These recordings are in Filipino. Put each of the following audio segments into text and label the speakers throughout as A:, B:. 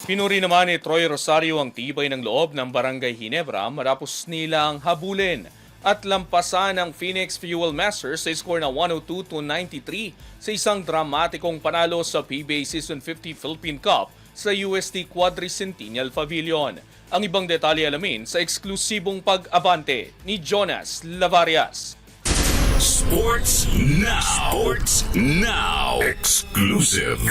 A: Pinuri naman ni Troy Rosario ang tibay ng loob ng Barangay Ginebra matapos nilang habulin at lampasan ng Phoenix Fuel Masters sa score na 102-93 sa isang dramatikong panalo sa PBA Season 50 Philippine Cup sa UST Quadricentennial Pavilion. Ang ibang detalye alamin sa eksklusibong pag-abante ni Jonas Lavarias.
B: Sports Now. Sports Now. Exclusive.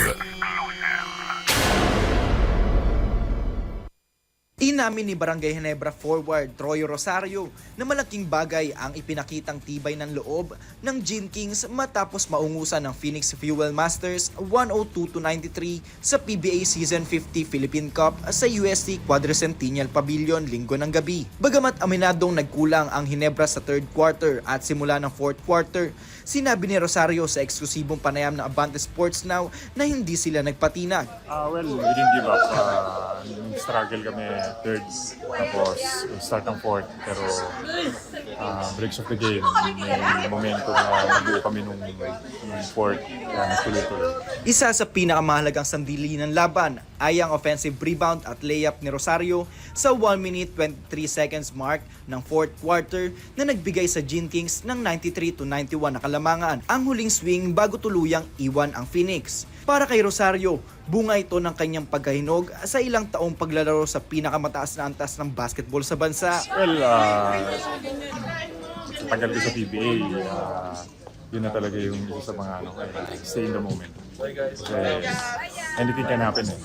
C: Inamin ni Barangay Ginebra forward Troy Rosario na malaking bagay ang ipinakitang tibay ng loob ng Gin Kings matapos maungusan ng Phoenix Fuel Masters 102-93 sa PBA Season 50 Philippine Cup sa UST Quadricentennial Pavilion linggo ng gabi. Bagamat aminadong nagkulang ang Ginebra sa third quarter at simula ng fourth quarter, sinabi ni Rosario sa eksklusibong panayam ng Abante Sports Now na hindi sila nagpatinag.
D: We didn't give up. Struggle kami third, tapos start ng fourth, pero breaks of the game, may momentum na nabuo kami nung fourth, kaya nagtuloy-tuloy.
C: Isa sa pinakamahalagang sandali ng laban ay ang offensive rebound at layup ni Rosario sa 1 minute 23 seconds mark ng fourth quarter na nagbigay sa Gin Kings ng 93-91 na kalamangan, ang huling swing bago tuluyang iwan ang Phoenix. Para kay Rosario, bunga ito ng kanyang pagkahinog sa ilang taong paglalaro sa pinakamataas na antas ng basketball sa bansa.
D: Tagal ko sa PBA, yun na talaga yung isa sa mga stay in the moment. Kasi anything can happen eh.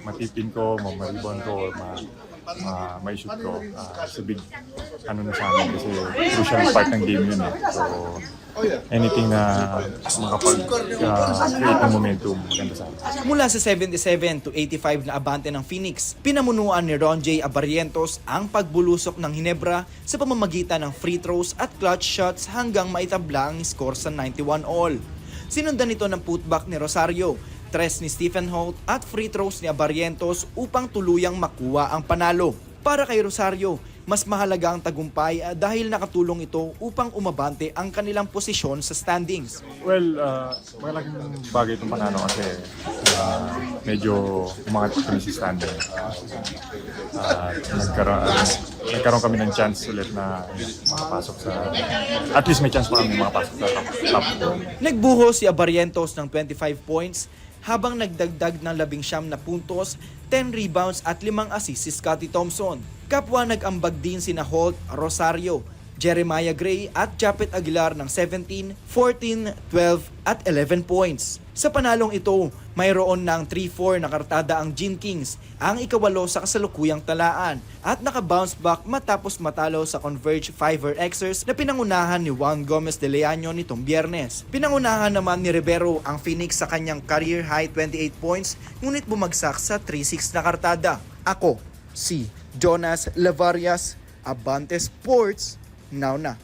D: Matipin ko, maribon ko, ma-shoot ko. It's a big na sa amin kasi crucial part ng game yun eh. So anything na makapag-create ng momentum, maganda sa amin.
C: Mula sa 77-85 na abante ng Phoenix, pinamunuan ni Ron J. Abarrientos ang pagbulusok ng Ginebra sa pamamagitan ng free throws at clutch shots hanggang maitabla ang score sa 91 all. Sinundan ito ng putback ni Rosario, tres ni Stephen Holt at free throws ni Abarrientos upang tuluyang makuha ang panalo. Para kay Rosario, mas mahalaga ang tagumpay dahil nakatulong ito upang umabante ang kanilang posisyon sa standings.
D: Malaking bagay itong panalo kasi medyo umangat kami sa standing. Nagkaroon kami ng chance ulit na makapasok sa... At least may chance pa kami makapasok sa top 4.
C: Nagbuhos si Abarrientos ng 25 points habang nagdagdag ng 19 na puntos, 10 rebounds at 5 assists si Scottie Thompson. Kapwa nag-ambag din sina Holt, Rosario, Jeremiah Gray at Japet Aguilar ng 17, 14, 12 at 11 points. Sa panalong ito, mayroon ng 3-4 na kartada ang Gin Kings, ang ikawalo sa kasalukuyang talaan, at naka-bounce back matapos matalo sa Converge 5er Xers na pinangunahan ni Juan Gomez de Leaño nitong Biyernes. Pinangunahan naman ni Rivero ang Phoenix sa kanyang career high 28 points, ngunit bumagsak sa 3-6 na kartada. Ako, si Jonas Lavarias, Abante Sports Now na.